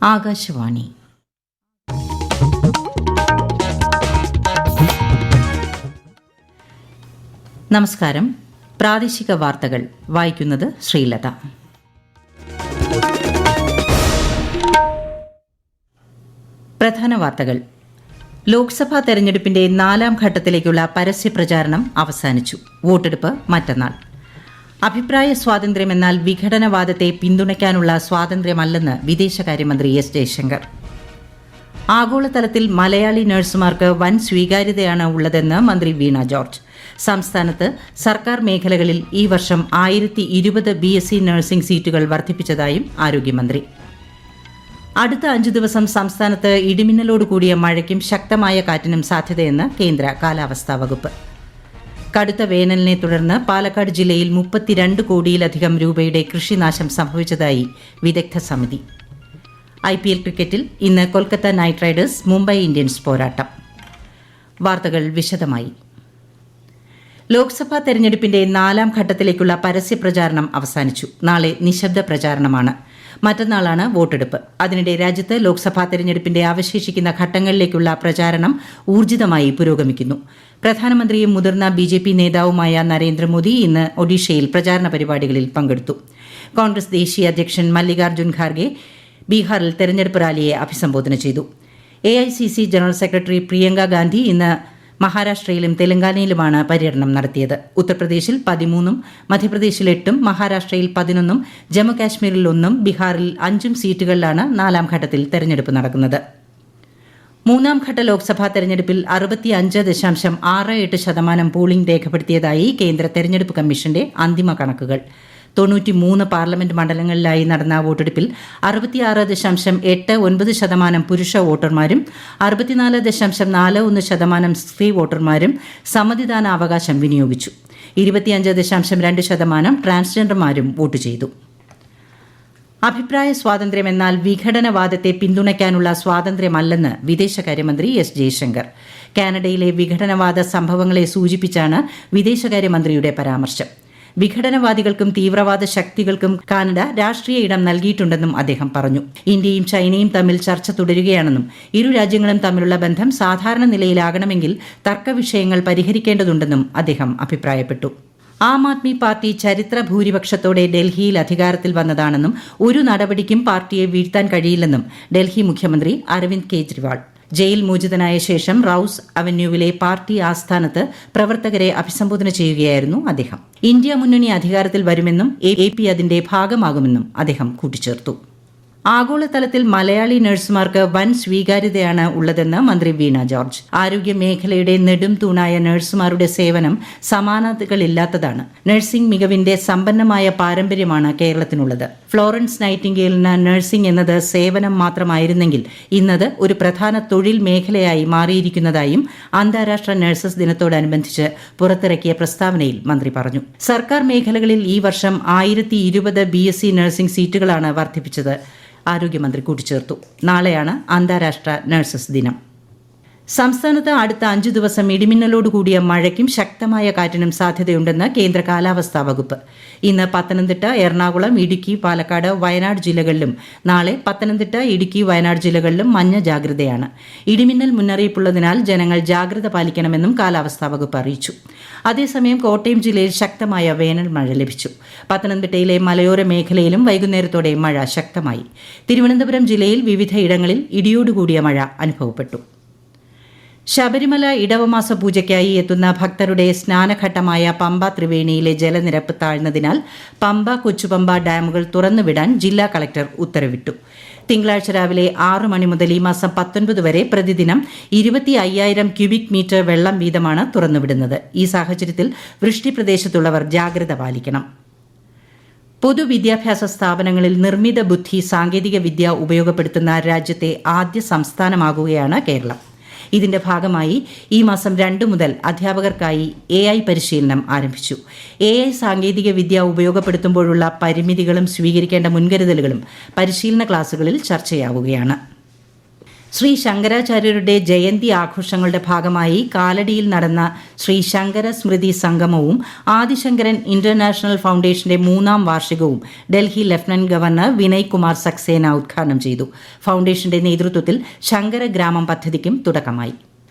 ആകാശവാണി. നമസ്കാരം. പ്രാദേശിക വാർത്തകൾ വായിക്കുന്നത് ശ്രീലത. പ്രധാന വാർത്തകൾ. ലോക്സഭാ തെരഞ്ഞെടുപ്പിന്റെ 4ാം ഘട്ടത്തിലേക്കുള്ള പരസ്യപ്രചാരണം അവസാനിച്ചു. വോട്ടെടുപ്പ് മറ്റന്നാൾ. അഭിപ്രായ സ്വാതന്ത്ര്യമെന്നാൽ വിഘടനവാദത്തെ പിന്തുണയ്ക്കാനുള്ള സ്വാതന്ത്ര്യമല്ലെന്ന് വിദേശകാര്യമന്ത്രി എസ് ജയശങ്കർ. ആഗോളതലത്തിൽ മലയാളി നഴ്സുമാർക്ക് വൻ സ്വീകാര്യതയാണ് ഉള്ളതെന്ന് മന്ത്രി വീണ ജോർജ്. സംസ്ഥാനത്ത് സർക്കാർ മേഖലകളിൽ ഈ വർഷം 1020 BSc നഴ്സിംഗ് സീറ്റുകൾ വർദ്ധിപ്പിച്ചതായും ആരോഗ്യമന്ത്രി. അടുത്ത 5 ദിവസം സംസ്ഥാനത്ത് ഇടിമിന്നലോട് കൂടിയ മഴയ്ക്കും ശക്തമായ കാറ്റിനും സാധ്യതയെന്ന് കേന്ദ്ര കാലാവസ്ഥാ വകുപ്പ്. കടുത്ത വേനലിനെ തുടർന്ന് പാലക്കാട് ജില്ലയിൽ 32 കോടിയിലധികം രൂപയുടെ കൃഷിനാശം സംഭവിച്ചതായി വിദഗ്ധ സമിതി. IPL ക്രിക്കറ്റിൽ ഇന്ന് Kolkata night Riders Mumbai Indians പോരാട്ടം. വാർത്തകൾ വിശദമായി. ലോക്സഭാ തെരഞ്ഞെടുപ്പിന്റെ 4ാം ഘട്ടത്തിലേക്കുള്ള പരസ്യപ്രചാരണം അവസാനിച്ചു. നാളെ നിശബ്ദ പ്രചാരണമാണ്. മറ്റന്നാളാണ് വോട്ടെടുപ്പ്. അതിനിടെ രാജ്യത്ത് ലോക്സഭാ തെരഞ്ഞെടുപ്പിന്റെ അവശേഷിക്കുന്ന ഘട്ടങ്ങളിലേക്കുള്ള പ്രചാരണം ഊർജിതമായി പുരോഗമിക്കുന്നു. പ്രധാനമന്ത്രിയും മുതിർന്ന BJP നേതാവുമായ നരേന്ദ്രമോദി ഇന്ന് ഒഡീഷയിൽ പ്രചാരണ പരിപാടികളിൽ പങ്കെടുത്തു. കോൺഗ്രസ് ദേശീയ അധ്യക്ഷൻ മല്ലികാർജ്ജുൻ ഖാർഗെ ബീഹാറിൽ തെരഞ്ഞെടുപ്പ് റാലിയെ അഭിസംബോധന ചെയ്തു. AICC general secretary Priyanka Gandhi ഇന്ന് മഹാരാഷ്ട്രയിലും തെലങ്കാനയിലുമാണ് പര്യടനം നടത്തിയത്. ഉത്തർപ്രദേശിൽ 13, മധ്യപ്രദേശിൽ 8, മഹാരാഷ്ട്രയിൽ 11, ജമ്മുകാശ്മീരിൽ 1, ബീഹാറിൽ 5 സീറ്റുകളിലാണ് 4ാം ഘട്ടത്തിൽ തെരഞ്ഞെടുപ്പ് നടക്കുന്നത്. 3ാം ഘട്ട ലോക്സഭാ തെരഞ്ഞെടുപ്പിൽ 65.68% പോളിംഗ് രേഖപ്പെടുത്തിയതായി കേന്ദ്ര തെരഞ്ഞെടുപ്പ് കമ്മീഷന്റെ അന്തിമ കണക്കുകൾ. 93 പാർലമെന്റ് മണ്ഡലങ്ങളിലായി നടന്ന വോട്ടെടുപ്പിൽ 66.89% പുരുഷ വോട്ടർമാരും 64.41% സ്ത്രീ വോട്ടർമാരും സമ്മതിദാനാവകാശം വിനിയോഗിച്ചു. 25.2% ട്രാൻസ്ജെൻഡർമാരും വോട്ട് ചെയ്തു. അഭിപ്രായ സ്വാതന്ത്ര്യമെന്നാൽ വിഘടനവാദത്തെ പിന്തുണയ്ക്കാനുള്ള സ്വാതന്ത്ര്യമല്ലെന്ന് വിദേശകാര്യമന്ത്രി എസ് ജയശങ്കർ. കാനഡയിലെ വിഘടനവാദ സംഭവങ്ങളെ സൂചിപ്പിച്ചാണ് വിദേശകാര്യമന്ത്രിയുടെ പരാമർശം. വിഘടനവാദികൾക്കും തീവ്രവാദ ശക്തികൾക്കും കാനഡ രാഷ്ട്രീയ ഇടം നൽകിയിട്ടുണ്ടെന്നും അദ്ദേഹം പറഞ്ഞു. ഇന്ത്യയും ചൈനയും തമ്മിൽ ചർച്ച തുടരുകയാണെന്നും ഇരു രാജ്യങ്ങളും തമ്മിലുള്ള ബന്ധം സാധാരണ നിലയിലാകണമെങ്കിൽ തർക്കവിഷയങ്ങൾ പരിഹരിക്കേണ്ടതുണ്ടെന്നും അദ്ദേഹം അഭിപ്രായപ്പെട്ടു. ആം ആദ്മി പാർട്ടി ചരിത്ര ഭൂരിപക്ഷത്തോടെ ഡൽഹിയിൽ അധികാരത്തിൽ വന്നതാണെന്നും ഒരു നടപടിക്കും പാർട്ടിയെ വീഴ്ത്താൻ കഴിയില്ലെന്നും ഡൽഹി മുഖ്യമന്ത്രി അരവിന്ദ് കെജ്രിവാൾ. ജയിൽ മോചിതനായ ശേഷം റൌസ് അവന്യൂവിലെ പാർട്ടി ആസ്ഥാനത്ത് പ്രവർത്തകരെ അഭിസംബോധന ചെയ്യുകയായിരുന്നു അദ്ദേഹം. ഇന്ത്യ മുന്നണി അധികാരത്തിൽ വരുമെന്നും AP അതിന്റെ ഭാഗമാകുമെന്നും അദ്ദേഹം കൂട്ടിച്ചേർത്തു. ആഗോളതലത്തിൽ മലയാളി നഴ്സുമാർക്ക് വൻ സ്വീകാര്യതയാണ് ഉള്ളതെന്ന് മന്ത്രി വീണ ജോർജ്. ആരോഗ്യ മേഖലയുടെ നെടും തൂണായ നഴ്സുമാരുടെ സേവനം സമാനതകളില്ലാത്തതാണ്. നഴ്സിംഗ് മികവിന്റെ സമ്പന്നമായ പാരമ്പര്യമാണ് കേരളത്തിനുള്ളത്. ഫ്ലോറൻസ് നൈറ്റിംഗേലിന് നഴ്സിംഗ് എന്നത് സേവനം മാത്രമായിരുന്നെങ്കിൽ ഇന്നത് ഒരു പ്രധാന തൊഴിൽ മേഖലയായി മാറിയിരിക്കുന്നതായും അന്താരാഷ്ട്ര നഴ്സസ് ദിനത്തോടനുബന്ധിച്ച് പുറത്തിറക്കിയ പ്രസ്താവനയിൽ മന്ത്രി പറഞ്ഞു. സർക്കാർ മേഖലകളിൽ ഈ വർഷം 1020 BSc നഴ്സിംഗ് സീറ്റുകളാണ് വർദ്ധിപ്പിച്ചത്. ആരോഗ്യമന്ത്രി കൂട്ടിച്ചേർത്തു. നാളെയാണ് അന്താരാഷ്ട്ര നഴ്സസ് ദിനം. സംസ്ഥാനത്ത് അടുത്ത 5 ദിവസം ഇടിമിന്നലോടുകൂടിയ മഴയ്ക്കും ശക്തമായ കാറ്റിനും സാധ്യതയുണ്ടെന്ന് കേന്ദ്ര കാലാവസ്ഥാ വകുപ്പ്. ഇന്ന് പത്തനംതിട്ട, എറണാകുളം, ഇടുക്കി, പാലക്കാട്, വയനാട് ജില്ലകളിലും നാളെ പത്തനംതിട്ട, ഇടുക്കി, വയനാട് ജില്ലകളിലും മഞ്ഞ ജാഗ്രതയാണ്. ഇടിമിന്നൽ മുന്നറിയിപ്പുള്ളതിനാൽ ജനങ്ങൾ ജാഗ്രത പാലിക്കണമെന്നും കാലാവസ്ഥാ വകുപ്പ് അറിയിച്ചു. അതേസമയം കോട്ടയം ജില്ലയിൽ ശക്തമായ വേനൽ മഴ ലഭിച്ചു. പത്തനംതിട്ടയിലെ മലയോര മേഖലയിലും വൈകുന്നേരത്തോടെ മഴ ശക്തമായി. തിരുവനന്തപുരം ജില്ലയിൽ വിവിധയിടങ്ങളിൽ ഇടിയോടുകൂടിയ മഴ അനുഭവപ്പെട്ടു. ശബരിമല ഇടവമാസ പൂജയ്ക്കായി എത്തുന്ന ഭക്തരുടെ സ്നാനഘട്ടമായ പമ്പ ത്രിവേണിയിലെ ജലനിരപ്പ് താഴ്ന്നതിനാൽ പമ്പ, കൊച്ചുപമ്പ ഡാമുകൾ തുറന്നുവിടാൻ ജില്ലാ കളക്ടർ ഉത്തരവിട്ടു. തിങ്കളാഴ്ച രാവിലെ 6 മണി മുതൽ ഈ മാസം 19 വരെ പ്രതിദിനം 25,000 ക്യൂബിക് മീറ്റർ വെള്ളം വീതമാണ് തുറന്നുവിടുന്നത്. ഈ സാഹചര്യത്തിൽ വൃഷ്ടി പ്രദേശത്തുള്ളവർ ജാഗ്രത പാലിക്കണം. പൊതുവിദ്യാഭ്യാസ സ്ഥാപനങ്ങളിൽ നിർമ്മിത ബുദ്ധി സാങ്കേതിക വിദ്യ ഉപയോഗപ്പെടുത്തുന്ന രാജ്യത്തെ ആദ്യ സംസ്ഥാനമാകുകയാണ് കേരളം. ഇതിന്റെ ഭാഗമായി ഈ മാസം 2 മുതൽ അധ്യാപകർക്കായി AI പരിശീലനം ആരംഭിച്ചു. AI സാങ്കേതിക വിദ്യ ഉപയോഗപ്പെടുത്തുമ്പോഴുള്ള പരിമിതികളും സ്വീകരിക്കേണ്ട മുൻകരുതലുകളും പരിശീലന ക്ലാസുകളിൽ ചർച്ചയാവുകയാണ്. ശ്രീ ശങ്കരാചാര്യരുടെ ജയന്തി ആഘോഷങ്ങളുടെ ഭാഗമായി കാലടിയിൽ നടന്ന ശ്രീ ശങ്കര സ്മൃതി സംഗമവും ആദിശങ്കരൻ ഇന്റർനാഷണൽ ഫൌണ്ടേഷന്റെ 3ാം വാർഷികവും ഡൽഹി ലഫ്റ്റനന്റ് ഗവർണർ വിനയ് കുമാർ സക്സേന ഉദ്ഘാടനം ചെയ്തു. ഫൌണ്ടേഷന്റെ നേതൃത്വത്തിൽ ശങ്കര ഗ്രാമം പദ്ധതിക്കും തുടക്കമായി.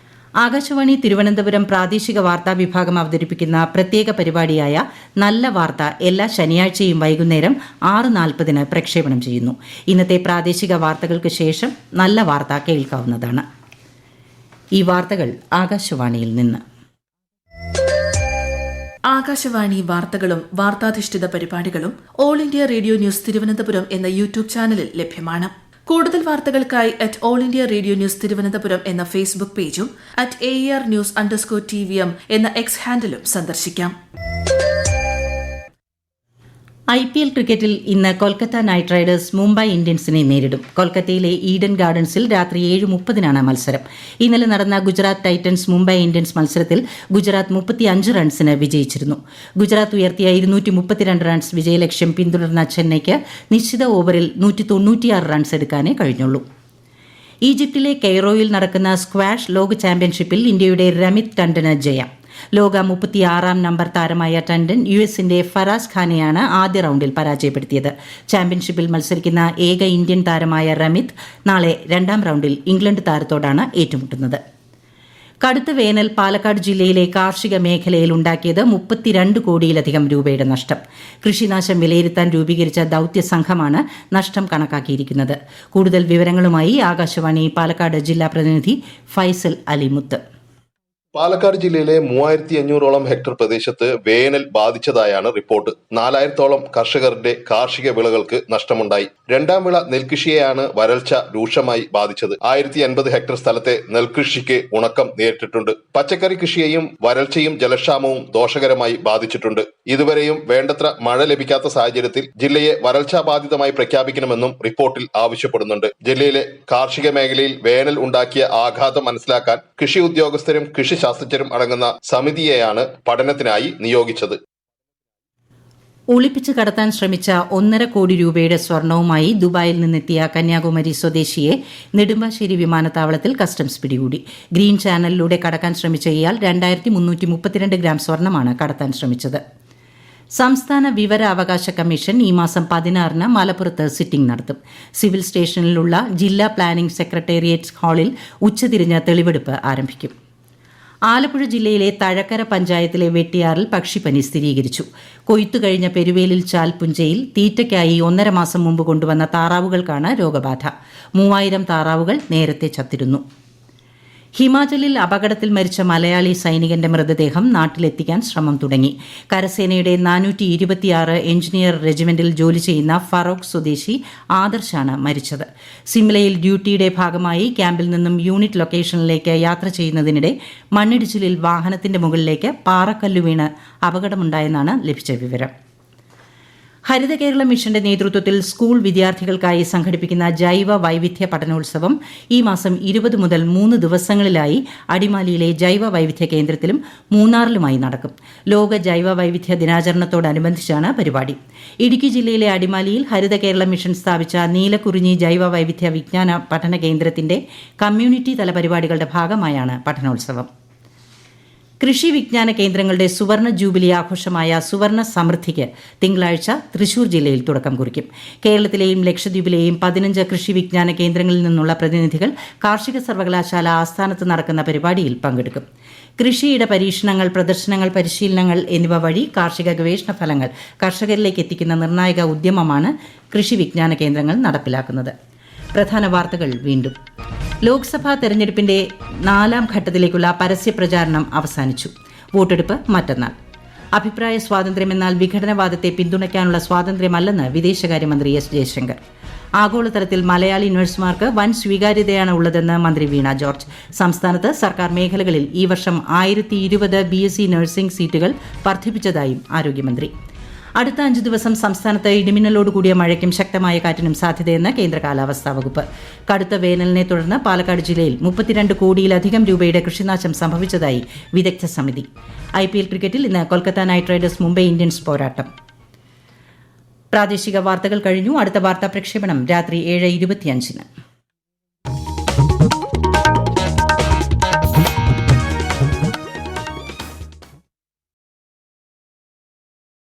ആകാശവാണി തിരുവനന്തപുരം പ്രാദേശിക വാർത്താ വിഭാഗം അവതരിപ്പിക്കുന്ന പ്രത്യേക പരിപാടിയായ നല്ല വാർത്ത എല്ലാ ശനിയാഴ്ചയും വൈകുന്നേരം 6:40 പ്രക്ഷേപണം ചെയ്യുന്നു. ഇന്നത്തെ പ്രാദേശിക വാർത്തകൾക്ക് ശേഷം നല്ല വാർത്ത കേൾക്കാവുന്നതാണ്. ഈ വാർത്തകൾ ആകാശവാണിയിൽ നിന്ന്. ആകാശവാണി വാർത്തകളും വാർത്താധിഷ്ഠിത പരിപാടികളും all India radio news Thiruvananthapuram എന്ന യൂട്യൂബ് ചാനലിൽ ലഭ്യമാണ്. കൂടുതൽ വാർത്തകൾക്കായി @all India radio news Thiruvananthapuram എന്ന ഫേസ്ബുക്ക് പേജും @AER_News_TVM എന്ന എക്സ് ഹാൻഡിലും സന്ദർശിക്കാം. IPL ക്രിക്കറ്റിൽ ഇന്ന് കൊൽക്കത്ത നൈറ്റ് റൈഡേഴ്സ് മുംബൈ ഇന്ത്യൻസിനെ നേരിടും. കൊൽക്കത്തയിലെ ഈഡൻ ഗാർഡൻസിൽ രാത്രി 7:30 മത്സരം. ഇന്നലെ നടന്ന ഗുജറാത്ത് ടൈറ്റൻസ് മുംബൈ ഇന്ത്യൻസ് മത്സരത്തിൽ ഗുജറാത്ത് 35 റൺസിന് വിജയിച്ചിരുന്നു. ഗുജറാത്ത് ഉയർത്തിയ 232 റൺസ് വിജയലക്ഷ്യം പിന്തുടർന്ന ചെന്നൈയ്ക്ക് നിശ്ചിത ഓവറിൽ 196 റൺസ് എടുക്കാനേ കഴിഞ്ഞുള്ളൂ. ഈജിപ്തിലെ കെയ്റോയിൽ നടക്കുന്ന സ്ക്വാഷ് ലോക ചാമ്പ്യൻഷിപ്പിൽ ഇന്ത്യയുടെ രമിത് ടണ്ടന് ജയം. ലോക 36ാം നമ്പർ താരമായ ടണ്ടൻ യുഎസിന്റെ ഫറാസ് ഖാനെയാണ് ആദ്യ റൌണ്ടിൽ പരാജയപ്പെടുത്തിയത്. ചാമ്പ്യൻഷിപ്പിൽ മത്സരിക്കുന്ന ഏക ഇന്ത്യൻ താരമായ രമിത് നാളെ 2ാം റൌണ്ടിൽ ഇംഗ്ലണ്ട് താരത്തോടാണ് ഏറ്റുമുട്ടുന്നത്. കടുത്ത വേനൽ പാലക്കാട് ജില്ലയിലെ കാർഷിക മേഖലയിൽ ഉണ്ടാക്കിയത് 32 കോടിയിലധികം രൂപയുടെ നഷ്ടം. കൃഷിനാശം വിലയിരുത്താൻ രൂപീകരിച്ച ദൌത്യ സംഘമാണ് നഷ്ടം കണക്കാക്കിയിരിക്കുന്നത്. കൂടുതൽ വിവരങ്ങളുമായി ആകാശവാണി പാലക്കാട് ജില്ലാ പ്രതിനിധി ഫൈസൽ അലിമുത്ത്. പാലക്കാട് ജില്ലയിലെ 3500ഓളം ഹെക്ടർ പ്രദേശത്ത് വേനൽ ബാധിച്ചതായാണ് റിപ്പോർട്ട്. 4000ഓളം കർഷകരുടെ കാർഷിക വിളകൾക്ക് നഷ്ടമുണ്ടായി. 2ാം വിള നെൽകൃഷിയെയാണ് വരൾച്ച രൂക്ഷമായി ബാധിച്ചത്. 1080 ഹെക്ടർ സ്ഥലത്തെ നെൽകൃഷിക്ക് ഉണക്കം നേരിട്ടിട്ടുണ്ട്. പച്ചക്കറി കൃഷിയെയും വരൾച്ചയും ജലക്ഷാമവും ദോഷകരമായി ബാധിച്ചിട്ടുണ്ട്. ഇതുവരെയും വേണ്ടത്ര മഴ ലഭിക്കാത്ത സാഹചര്യത്തിൽ ജില്ലയെ വരൾച്ചാ ബാധിതമായി പ്രഖ്യാപിക്കണമെന്നും റിപ്പോർട്ടിൽ ആവശ്യപ്പെടുന്നുണ്ട്. ജില്ലയിലെ കാർഷിക മേഖലയിൽ വേനൽ ഉണ്ടാക്കിയ ആഘാതം മനസ്സിലാക്കാൻ കൃഷി ഉദ്യോഗസ്ഥരും കൃഷി ശാസ്ത്രജ്ഞരും അടങ്ങുന്ന സമിതിയെയാണ് പഠനത്തിനായി നിയോഗിച്ചത്. ഒളിപ്പിച്ച് കടത്താൻ ശ്രമിച്ച 1.5 കോടി രൂപയുടെ സ്വർണവുമായി ദുബായിൽ നിന്നെത്തിയ കന്യാകുമാരി സ്വദേശിയെ നെടുമ്പാശ്ശേരി വിമാനത്താവളത്തിൽ കസ്റ്റംസ് പിടികൂടി. ഗ്രീൻ ചാനലിലൂടെ കടക്കാൻ ശ്രമിച്ച ഇയാൾ 2332 ഗ്രാം സ്വർണമാണ് കടത്താൻ ശ്രമിച്ചത്. സംസ്ഥാന വിവരാവകാശ കമ്മീഷൻ ഈ മാസം 16 മലപ്പുറത്ത് സിറ്റിംഗ് നടത്തും. സിവിൽ സ്റ്റേഷനിലുള്ള ജില്ലാ പ്ലാനിംഗ് സെക്രട്ടേറിയറ്റ് ഹാളിൽ ഉച്ചതിരിഞ്ഞ് തെളിവെടുപ്പ് ആരംഭിക്കും. ആലപ്പുഴ ജില്ലയിലെ തഴക്കര പഞ്ചായത്തിലെ വെട്ടിയാറിൽ പക്ഷിപ്പനി സ്ഥിരീകരിച്ചു. കൊയ്ത്തു കഴിഞ്ഞ പെരുവേലിൽ ചാൽപുഞ്ചയിൽ തീറ്റയ്ക്കായി 1.5 മാസം മുമ്പ് കൊണ്ടുവന്ന താറാവുകൾക്കാണ് രോഗബാധ. 3000 താറാവുകൾ നേരത്തെ ചത്തിരുന്നു. ഹിമാചലിൽ അപകടത്തിൽ മരിച്ച മലയാളി സൈനികന്റെ മൃതദേഹം നാട്ടിലെത്തിക്കാൻ ശ്രമം തുടങ്ങി. കരസേനയുടെ 426 എഞ്ചിനീയർ റെജിമെന്റിൽ ജോലി ചെയ്യുന്ന ഫറോക്ക് സ്വദേശി ആദർശാണ് മരിച്ചത്. സിംലയിൽ ഡ്യൂട്ടിയുടെ ഭാഗമായി ക്യാമ്പിൽ നിന്നും യൂണിറ്റ് ലൊക്കേഷനിലേക്ക് യാത്ര ചെയ്യുന്നതിനിടെ മണ്ണിടിച്ചിലിൽ വാഹനത്തിന്റെ മുകളിലേക്ക് പാറക്കല്ല് വീണ് അപകടമുണ്ടായെന്നാണ് ലഭിച്ച വിവരം. ഹരിത കേരള മിഷന്റെ നേതൃത്വത്തിൽ സ്കൂൾ വിദ്യാർത്ഥികൾക്കായി സംഘടിപ്പിക്കുന്ന ജൈവ വൈവിധ്യ പഠനോത്സവം ഈ മാസം 20 മുതൽ 3 ദിവസങ്ങളിലായി അടിമാലിയിലെ ജൈവ വൈവിധ്യ കേന്ദ്രത്തിലും മൂന്നാറിലുമായി നടക്കും. ലോക ജൈവ വൈവിധ്യ ദിനാചരണത്തോടനുബന്ധിച്ചാണ് പരിപാടി. ഇടുക്കി ജില്ലയിലെ അടിമാലിയിൽ ഹരിത കേരള മിഷൻ സ്ഥാപിച്ച നീലക്കുറിഞ്ഞി ജൈവ വൈവിധ്യ വിജ്ഞാന പഠന കേന്ദ്രത്തിന്റെ കമ്മ്യൂണിറ്റി തല പരിപാടികളുടെ ഭാഗമായാണ് പഠനോത്സവം. കൃഷി വിജ്ഞാന കേന്ദ്രങ്ങളുടെ സുവർണ ജൂബിലി ആഘോഷമായ സുവർണ സമൃദ്ധിക്ക് തിങ്കളാഴ്ച തൃശൂർ ജില്ലയിൽ തുടക്കം കുറിക്കും. കേരളത്തിലെയും ലക്ഷദ്വീപിലെയും 15 കൃഷി വിജ്ഞാന കേന്ദ്രങ്ങളിൽ നിന്നുള്ള പ്രതിനിധികൾ കാർഷിക സർവകലാശാല ആസ്ഥാനത്ത് നടക്കുന്ന പരിപാടിയിൽ പങ്കെടുക്കും. കൃഷിയിട പരീക്ഷണങ്ങൾ, പ്രദർശനങ്ങൾ, പരിശീലനങ്ങൾ എന്നിവ വഴി കാർഷിക ഗവേഷണ ഫലങ്ങൾ കർഷകരിലേക്ക് എത്തിക്കുന്ന നിർണായക ഉദ്യമമാണ് കൃഷി വിജ്ഞാന കേന്ദ്രങ്ങൾ നടപ്പിലാക്കുന്നത്. പ്രധാന വാർത്തകൾ വീണ്ടും. ലോക്സഭാ തെരഞ്ഞെടുപ്പിന്റെ 4ാം ഘട്ടത്തിലേക്കുള്ള പരസ്യ പ്രചാരണം അവസാനിച്ചു. വോട്ടെടുപ്പ് മറ്റന്നാൾ. അഭിപ്രായ സ്വാതന്ത്ര്യമെന്നാൽ വിഘടനവാദത്തെ പിന്തുണയ്ക്കാനുള്ള സ്വാതന്ത്ര്യമല്ലെന്ന് വിദേശകാര്യമന്ത്രി എസ് ജയശങ്കർ. ആഗോളതലത്തിൽ മലയാളി നഴ്സുമാർക്ക് വൻ സ്വീകാര്യതയാണ് ഉള്ളതെന്ന് മന്ത്രി വീണ ജോർജ്. സംസ്ഥാനത്ത് സർക്കാർ മേഖലകളിൽ ഈ വർഷം 1020 BSc നഴ്സിംഗ് സീറ്റുകൾ വർദ്ധിപ്പിച്ചതായും ആരോഗ്യമന്ത്രി. അടുത്ത 5 ദിവസം സംസ്ഥാനത്ത് ഇടിമിന്നലോടുകൂടിയ മഴയ്ക്കും ശക്തമായ കാറ്റിനും സാധ്യതയെന്ന് കേന്ദ്ര കാലാവസ്ഥാ വകുപ്പ്. കടുത്ത വേനലിനെ തുടർന്ന് പാലക്കാട് ജില്ലയിൽ 32 കോടിയിലധികം രൂപയുടെ കൃഷിനാശം സംഭവിച്ചതായി വിദഗ്ധ സമിതി. IPL ക്രിക്കറ്റിൽ ഇന്ന് Kolkata night Riders Mumbai Indians പോരാട്ടം. പ്രാദേശിക വാർത്തകൾ കഴിഞ്ഞു. അടുത്ത വാർത്താ പ്രക്ഷേപണം രാത്രി 7:25.